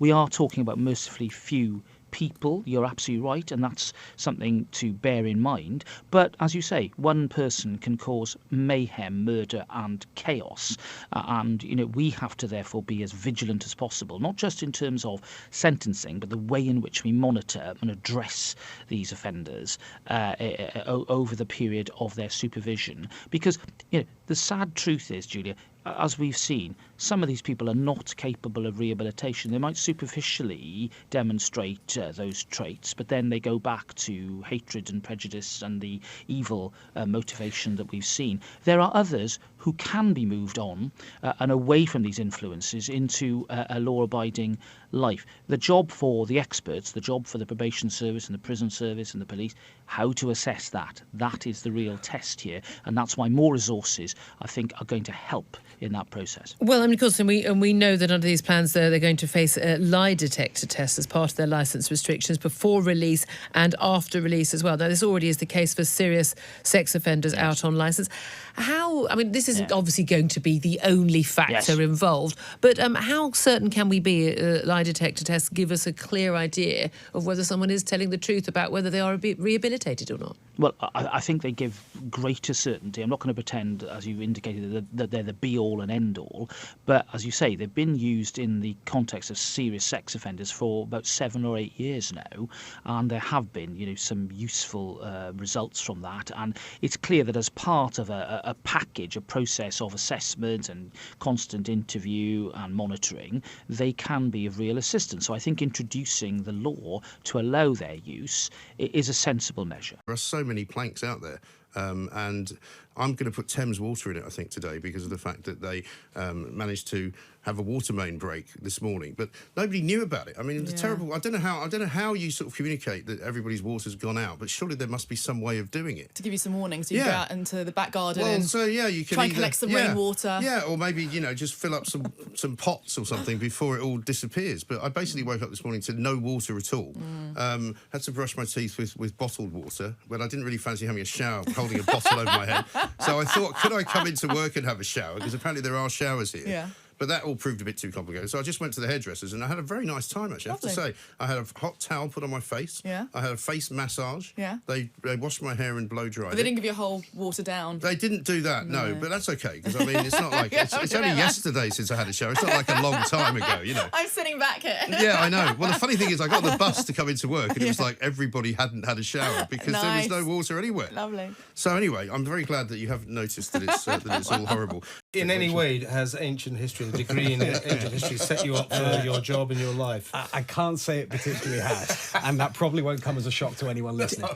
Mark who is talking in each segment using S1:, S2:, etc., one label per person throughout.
S1: we are talking about mercifully few people. You're absolutely right, and that's something to bear in mind. But as you say, one person can cause mayhem, murder and chaos, and we have to therefore be as vigilant as possible, not just in terms of sentencing, but the way in which we monitor and address these offenders over the period of their supervision. Because the sad truth is, Julia, as we've seen, some of these people are not capable of rehabilitation. They might superficially demonstrate those traits, but then they go back to hatred and prejudice and the evil motivation that we've seen. There are others who can be moved on and away from these influences into a law-abiding life. The job for the experts, the job for the probation service and the prison service and the police, how to assess that. That is the real test here, and that's why more resources, I think, are going to help in that process.
S2: Well, of course, and we know that under these plans they're going to face a lie detector test as part of their licence restrictions before release and after release as well. Now, this already is the case for serious sex offenders out on licence. This isn't obviously going to be the only factor involved, but how certain can we be lie detector tests give us a clear idea of whether someone is telling the truth about whether they are rehabilitated or not?
S1: Well, I think they give greater certainty. I'm not going to pretend, as you indicated, that they're the be-all and end-all, but as you say, they've been used in the context of serious sex offenders for about 7 or 8 years now, and there have been, some useful results from that. And it's clear that as part of a package, a process of assessment and constant interview and monitoring, they can be of real assistance. So I think introducing the law to allow their use is a sensible measure.
S3: There are so many planks out there. And I'm going to put Thames Water in it, I think, today because of the fact that they managed to have a water main break this morning, but nobody knew about it. I mean, it's terrible. I don't know how you sort of communicate that everybody's water's gone out, but surely there must be some way of doing it.
S4: To give you some warning, so you go out into the back garden and
S3: you can
S4: try and collect some rainwater.
S3: Yeah, or maybe, just fill up some pots or something before it all disappears. But I basically woke up this morning to no water at all. Had to brush my teeth with bottled water, but I didn't really fancy having a shower holding a bottle over my head. So I thought, could I come into work and have a shower? Because apparently there are showers here.
S4: Yeah.
S3: But that all proved a bit too complicated. So I just went to the hairdressers and I had a very nice time, actually. I have to say. I had a hot towel put on my face.
S4: Yeah.
S3: I had a face massage.
S4: Yeah.
S3: They washed my hair and blow-dried it.
S4: But they didn't give you a whole water down.
S3: They didn't do that, no. But that's okay, because, I mean, it's not like... it's only yesterday since I had a shower. It's not like a long time ago,
S4: I'm sitting back here.
S3: Yeah, I know. Well, the funny thing is I got on the bus to come into work and it was like everybody hadn't had a shower because there was no water anywhere.
S4: Lovely.
S3: So anyway, I'm very glad that you haven't noticed that it's all horrible.
S5: In any way, has ancient history, the degree in ancient history, set you up for your job and your life?
S6: I can't say it particularly has, and that probably won't come as a shock to anyone listening.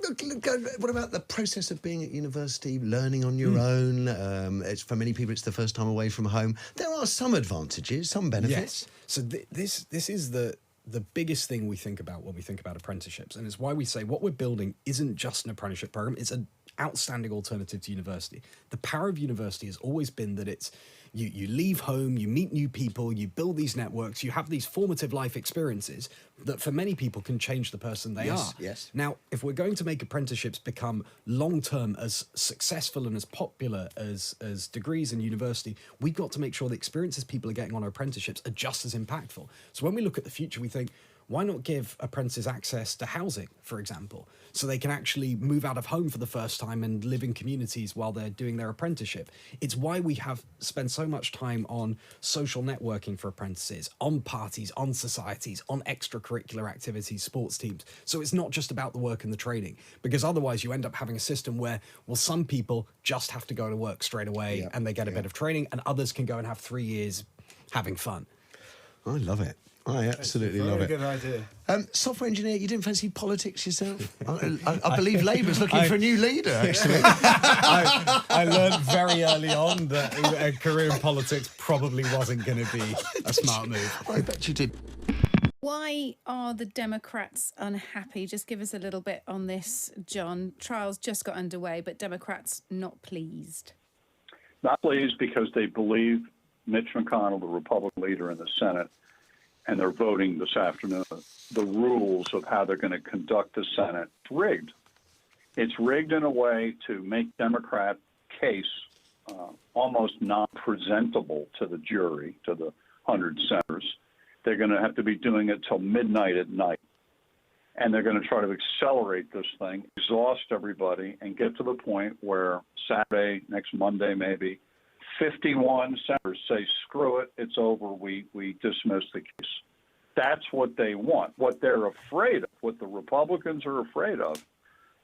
S7: Look, what about the process of being at university, learning on your own? For many people, it's the first time away from home. There are some advantages, some benefits.
S6: Yes. So this is the biggest thing we think about when we think about apprenticeships, and it's why we say what we're building isn't just an apprenticeship program, it's an outstanding alternative to university. The power of university has always been that it's you leave home, you meet new people, you build these networks, you have these formative life experiences that for many people can change the person they are.
S7: Yes.
S6: Now, if we're going to make apprenticeships become long-term as successful and as popular as degrees in university, we've got to make sure the experiences people are getting on our apprenticeships are just as impactful. So when we look at the future, we think, why not give apprentices access to housing, for example, so they can actually move out of home for the first time and live in communities while they're doing their apprenticeship? It's why we have spent so much time on social networking for apprentices, on parties, on societies, on extracurricular activities, sports teams. So it's not just about the work and the training, because otherwise you end up having a system where, well, some people just have to go to work straight away and they get a bit of training, and others can go and have 3 years having fun.
S7: I love it. I absolutely love it.
S5: Very good idea.
S7: Software engineer, you didn't fancy politics yourself? I believe Labour's looking for a new leader, actually.
S6: I learned very early on that a career in politics probably wasn't going to be a smart move.
S7: I bet you did.
S8: Why are the Democrats unhappy? Just give us a little bit on this, John. Trials just got underway, but Democrats not pleased.
S9: Not pleased because they believe Mitch McConnell, the Republican leader in the Senate, and they're voting this afternoon, the rules of how they're going to conduct the Senate, rigged. It's rigged in a way to make Democrat case almost non-presentable to the jury, to the 100 senators. They're going to have to be doing it till midnight at night. And they're going to try to accelerate this thing, exhaust everybody, and get to the point where Saturday, next Monday maybe, 51 senators say, screw it, it's over, we dismiss the case. That's what they want. What they're afraid of, what the Republicans are afraid of,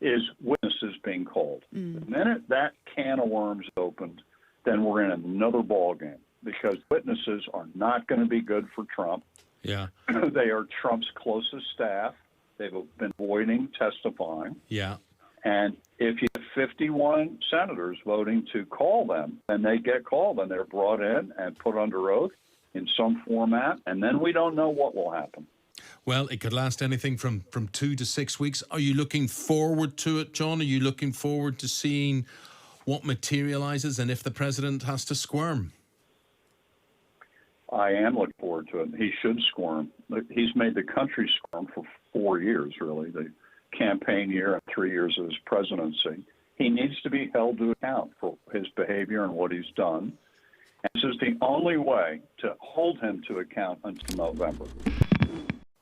S9: is witnesses being called. The minute that can of worms is opened, then we're in another ballgame, because witnesses are not going to be good for Trump.
S10: Yeah.
S9: They are Trump's closest staff. They've been avoiding testifying.
S10: Yeah.
S9: And if you have 51 senators voting to call them, and they get called, and they're brought in and put under oath in some format, and then we don't know what will happen.
S10: Well, it could last anything from 2 to 6 weeks. Are you looking forward to it, John? Are you looking forward to seeing what materialises and if the president has to squirm?
S9: I am looking forward to it. He should squirm. He's made the country squirm for 4 years, really, the campaign year and 3 years of his presidency. He needs to be held to account for his behavior and what he's done. And this is the only way to hold him to account until November.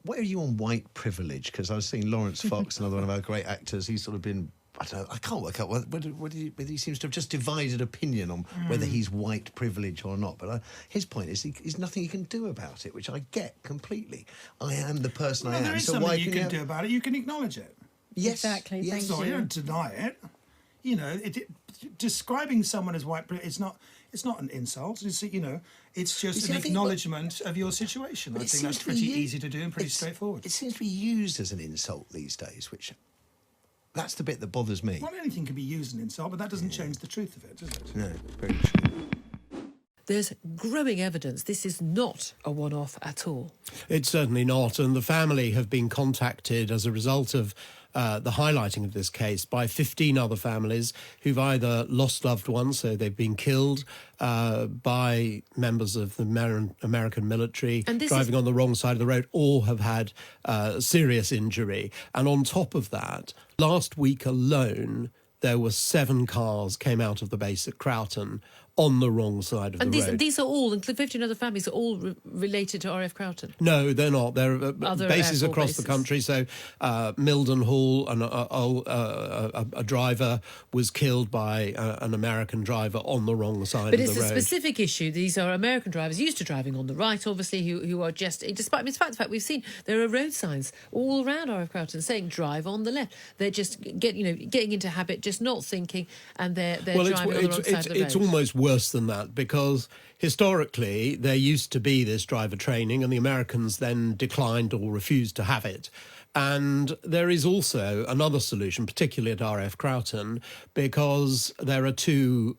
S7: Where are you on white privilege? Because I was seeing Laurence Fox, another one of our great actors. He's sort of been, I don't know, I can't work out whether he seems to have just divided opinion on whether he's white privilege or not. But his point is there's nothing you can do about it, which I get completely. I am the person I am.
S11: There is
S7: so
S11: something
S7: why
S11: you can do about it. You can acknowledge it.
S7: Yes.
S8: Exactly.
S7: Yes.
S8: Thank
S11: So
S8: you.
S11: you don't deny it. You know, describing someone as white privilege, it's not an insult. It's just an acknowledgement of your situation. I think that's pretty easy to do and pretty straightforward.
S7: It seems to be used as an insult these days, which that's the bit that bothers me.
S11: Well, anything can be used as an insult, but that doesn't change the truth of it, does it?
S7: No, very true.
S2: There's growing evidence this is not a one-off at all.
S5: It's certainly not, and the family have been contacted as a result of the highlighting of this case by 15 other families who've either lost loved ones, so they've been killed by members of the American military driving on the wrong side of the road, or have had serious injury. And on top of that, last week alone, there were 7 cars came out of the base at Croughton on the wrong side of the road.
S2: And these are all, including 15 other families, are all related to RF Croughton?
S5: No, they're not. They're bases across
S2: bases.
S5: the country. So Mildenhall, a driver was killed by an American driver on the wrong side of the road.
S2: But it's a specific issue. These are American drivers used to driving on the right, obviously, who are just, despite the fact we've seen there are road signs all around RF Croughton saying drive on the left. They're just getting into habit, just not thinking, and they're driving on the wrong side of the road.
S5: It's almost worse than that, because historically there used to be this driver training and the Americans then declined or refused to have it. And there is also another solution, particularly at RF Croughton, because there are 2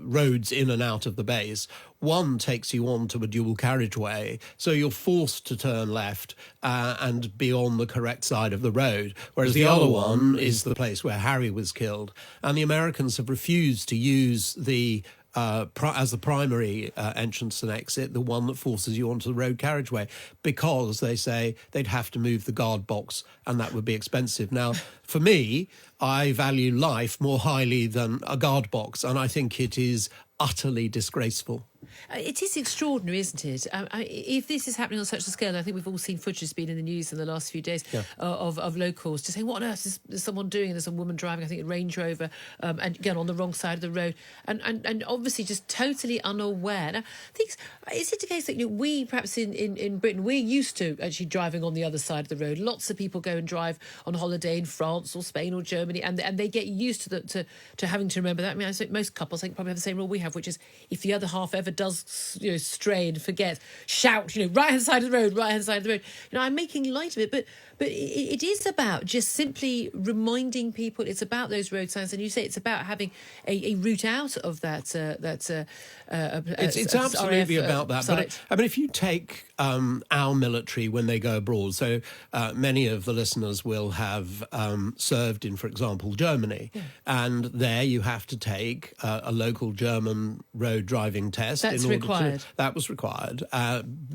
S5: roads in and out of the base. One takes you onto a dual carriageway, so you're forced to turn left and be on the correct side of the road, whereas the other one is the place where Harry was killed. And the Americans have refused to use the as the primary entrance and exit, the one that forces you onto the road carriageway, because they say they'd have to move the guard box and that would be expensive. Now, for me, I value life more highly than a guard box, and I think it is utterly disgraceful.
S2: It is extraordinary, isn't it? If this is happening on such a scale, and I think we've all seen footage that's been in the news in the last few days of locals just saying, what on earth is someone doing? And there's a woman driving, I think, a Range Rover, and again on the wrong side of the road, and obviously just totally unaware. Now, is it the case that we, perhaps in Britain, we're used to actually driving on the other side of the road? Lots of people go and drive on holiday in France or Spain or Germany, and they get used to having to remember that. I mean, I think most couples probably have the same rule we have, which is if the other half ever does stray and forget, shout, right hand side of the road, right hand side of the road. I'm making light of it, but it is about just simply reminding people. It's about those road signs, and you say it's about having a route out of that.
S5: It's absolutely about that.
S2: Site.
S5: But if you take our military when they go abroad, so many of the listeners will have served in, for example, Germany, and there you have to take a local German road driving test. test.
S2: That's required.
S5: That was required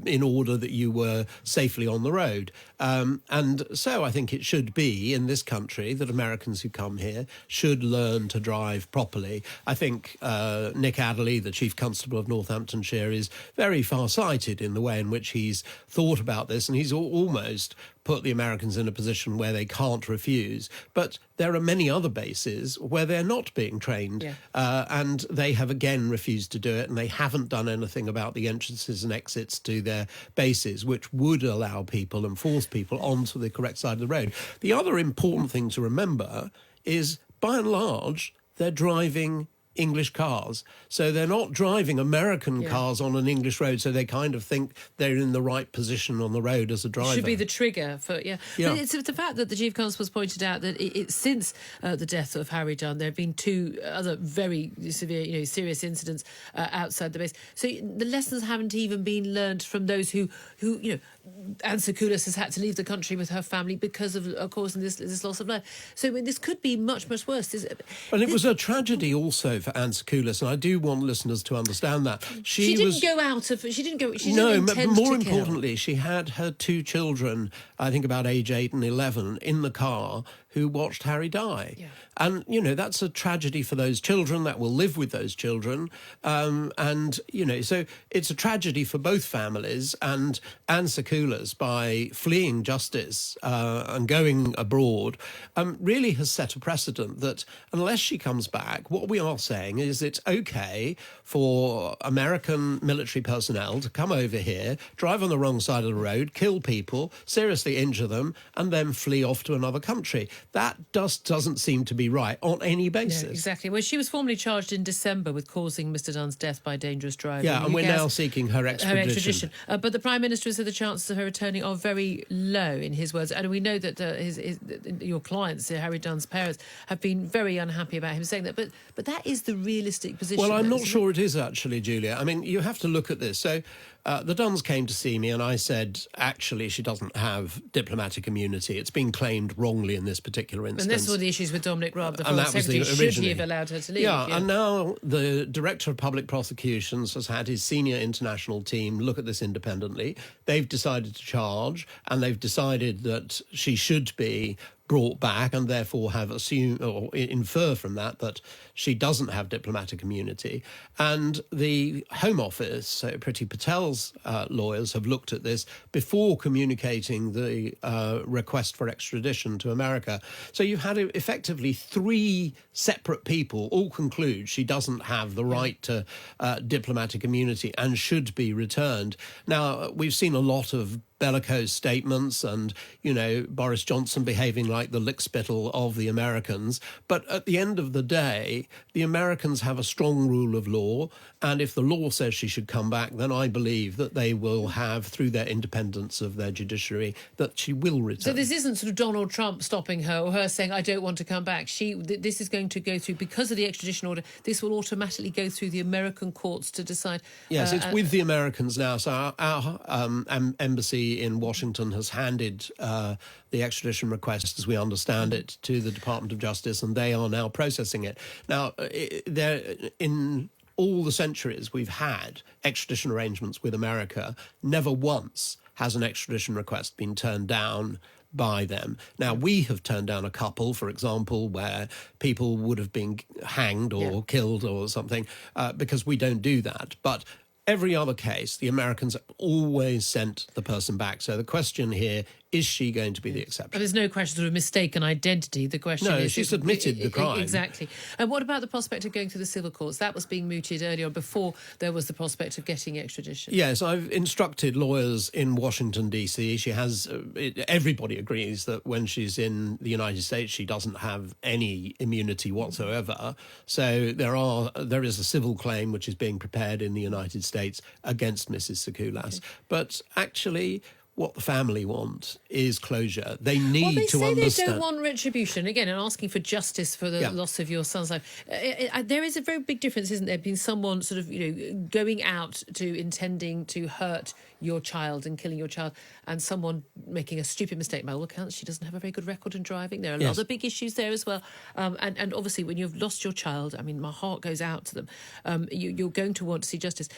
S5: in order that you were safely on the road. And so I think it should be in this country that Americans who come here should learn to drive properly. I think Nick Adderley, the Chief Constable of Northamptonshire, is very far-sighted in the way in which he's thought about this, and he's almost put the Americans in a position where they can't refuse. But there are many other bases where they're not being trained, and they have again refused to do it, and they haven't done anything about the entrances and exits to their bases, which would allow people and force people onto the correct side of the road. The other important thing to remember is, by and large, they're driving English cars. So they're not driving American cars on an English road, so they kind of think they're in the right position on the road as a driver.
S2: Should be the trigger for, But it's the fact that the Chief Constable's pointed out that since the death of Harry Dunn, there have been two other very severe, serious incidents outside the base. So the lessons haven't even been learned from those who Anne Secoulas has had to leave the country with her family because of course, this loss of life. So this could be much, much worse.
S5: And it was a tragedy also for Anne Secoulas, and I do want listeners to understand that. She didn't
S2: intend
S5: more
S2: to kill.
S5: importantly, she had her two children, I think about age 8 and 11, in the car who watched Harry die.
S2: Yeah.
S5: And, that's a tragedy for those children that will live with those children. So it's a tragedy for both families. And Anne Secoulas, by fleeing justice and going abroad, really has set a precedent that unless she comes back, what we are saying is it's okay for American military personnel to come over here, drive on the wrong side of the road, kill people, seriously injure them, and then flee off to another country. That just doesn't seem to be right on any basis.
S2: No, exactly. Well, she was formally charged in December with causing Mr Dunn's death by dangerous driving.
S5: Yeah, and we're now seeking her extradition.
S2: But the Prime Minister said the chances of her returning are very low, in his words. And we know that your clients, Harry Dunn's parents, have been very unhappy about him saying that. But that is the realistic position.
S5: Well, I'm not sure it is actually, Julia. I mean, you have to look at this. So the Dunns came to see me and I said, actually, she doesn't have diplomatic immunity. It's been claimed wrongly in this particular instance.
S2: And that's one of the issues with Dominic Raab, the
S5: and
S2: Foreign Secretary. Should he have allowed her to leave?
S5: Yeah, and now the Director of Public Prosecutions has had his senior international team look at this independently. They've decided to charge, and they've decided that she should be brought back, and therefore have assumed or infer from that she doesn't have diplomatic immunity. And the Home Office, so Priti Patel's lawyers, have looked at this before communicating the request for extradition to America. So you've had effectively 3 separate people all conclude she doesn't have the right to diplomatic immunity and should be returned. Now, we've seen a lot of bellicose statements and, Boris Johnson behaving like the lickspittle of the Americans. But at the end of the day, the Americans have a strong rule of law. And if the law says she should come back, then I believe that they will have, through their independence of their judiciary, that she will return.
S2: So this isn't sort of Donald Trump stopping her or her saying, I don't want to come back. This is going to go through, because of the extradition order, this will automatically go through the American courts to decide.
S5: Yes, it's with the Americans now. So our embassy in Washington has handed the extradition request, as we understand it, to the Department of Justice, and they are now processing it. Now, in all the centuries we've had extradition arrangements with America, never once has an extradition request been turned down by them. Now, we have turned down a couple, for example, where people would have been hanged or killed or something, because we don't do that. But every other case, the Americans have always sent the person back. So the question here, is she going to be the exception?
S2: But there's no question of mistaken identity. The question is...
S5: No, she's admitted the crime.
S2: Exactly. And what about the prospect of going through the civil courts? That was being mooted earlier before there was the prospect of getting extradition.
S5: Yes, I've instructed lawyers in Washington, D.C. She has... everybody agrees that when she's in the United States, she doesn't have any immunity whatsoever. So there is a civil claim which is being prepared in the United States against Mrs. Secoulas. Okay. But actually, what the family want is closure. They need
S2: they
S5: to
S2: say
S5: understand.
S2: they don't want retribution again, and asking for justice for the loss of your son's life. There is a very big difference, isn't there, between someone sort of going out to intending to hurt your child and killing your child, and someone making a stupid mistake. By all accounts, she doesn't have a very good record in driving. There are other big issues there as well. And obviously, when you've lost your child, I mean, my heart goes out to them. You're going to want to see justice.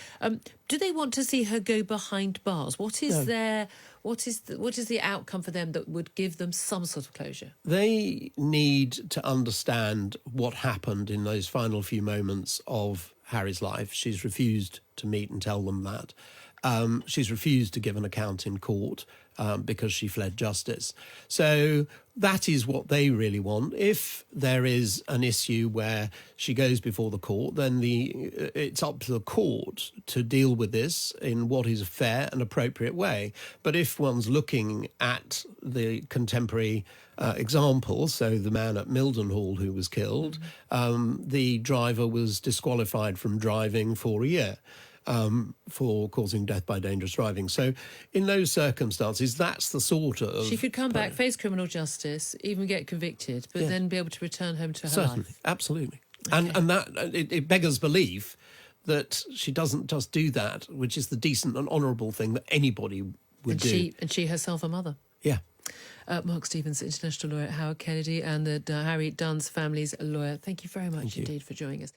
S2: Do they want to see her go behind bars? What is What is the outcome for them that would give them some sort of closure?
S5: They need to understand what happened in those final few moments of Harry's life. She's refused to meet and tell them that. She's refused to give an account in court because she fled justice. So that is what they really want. If there is an issue where she goes before the court, then it's up to the court to deal with this in what is a fair and appropriate way. But if one's looking at the contemporary example, so the man at Mildenhall who was killed, the driver was disqualified from driving for a year. For causing death by dangerous driving. So in those circumstances, that's the sort of...
S2: She could come back, face criminal justice, even get convicted, but then be able to return home to her life.
S5: Absolutely.
S2: Okay.
S5: And that it beggars belief that she doesn't just do that, which is the decent and honourable thing that anybody would do.
S2: And she herself a mother.
S5: Yeah.
S2: Mark Stevens, international lawyer at Howard Kennedy, and Harry Dunn's family's lawyer. Thank you very much indeed for joining us.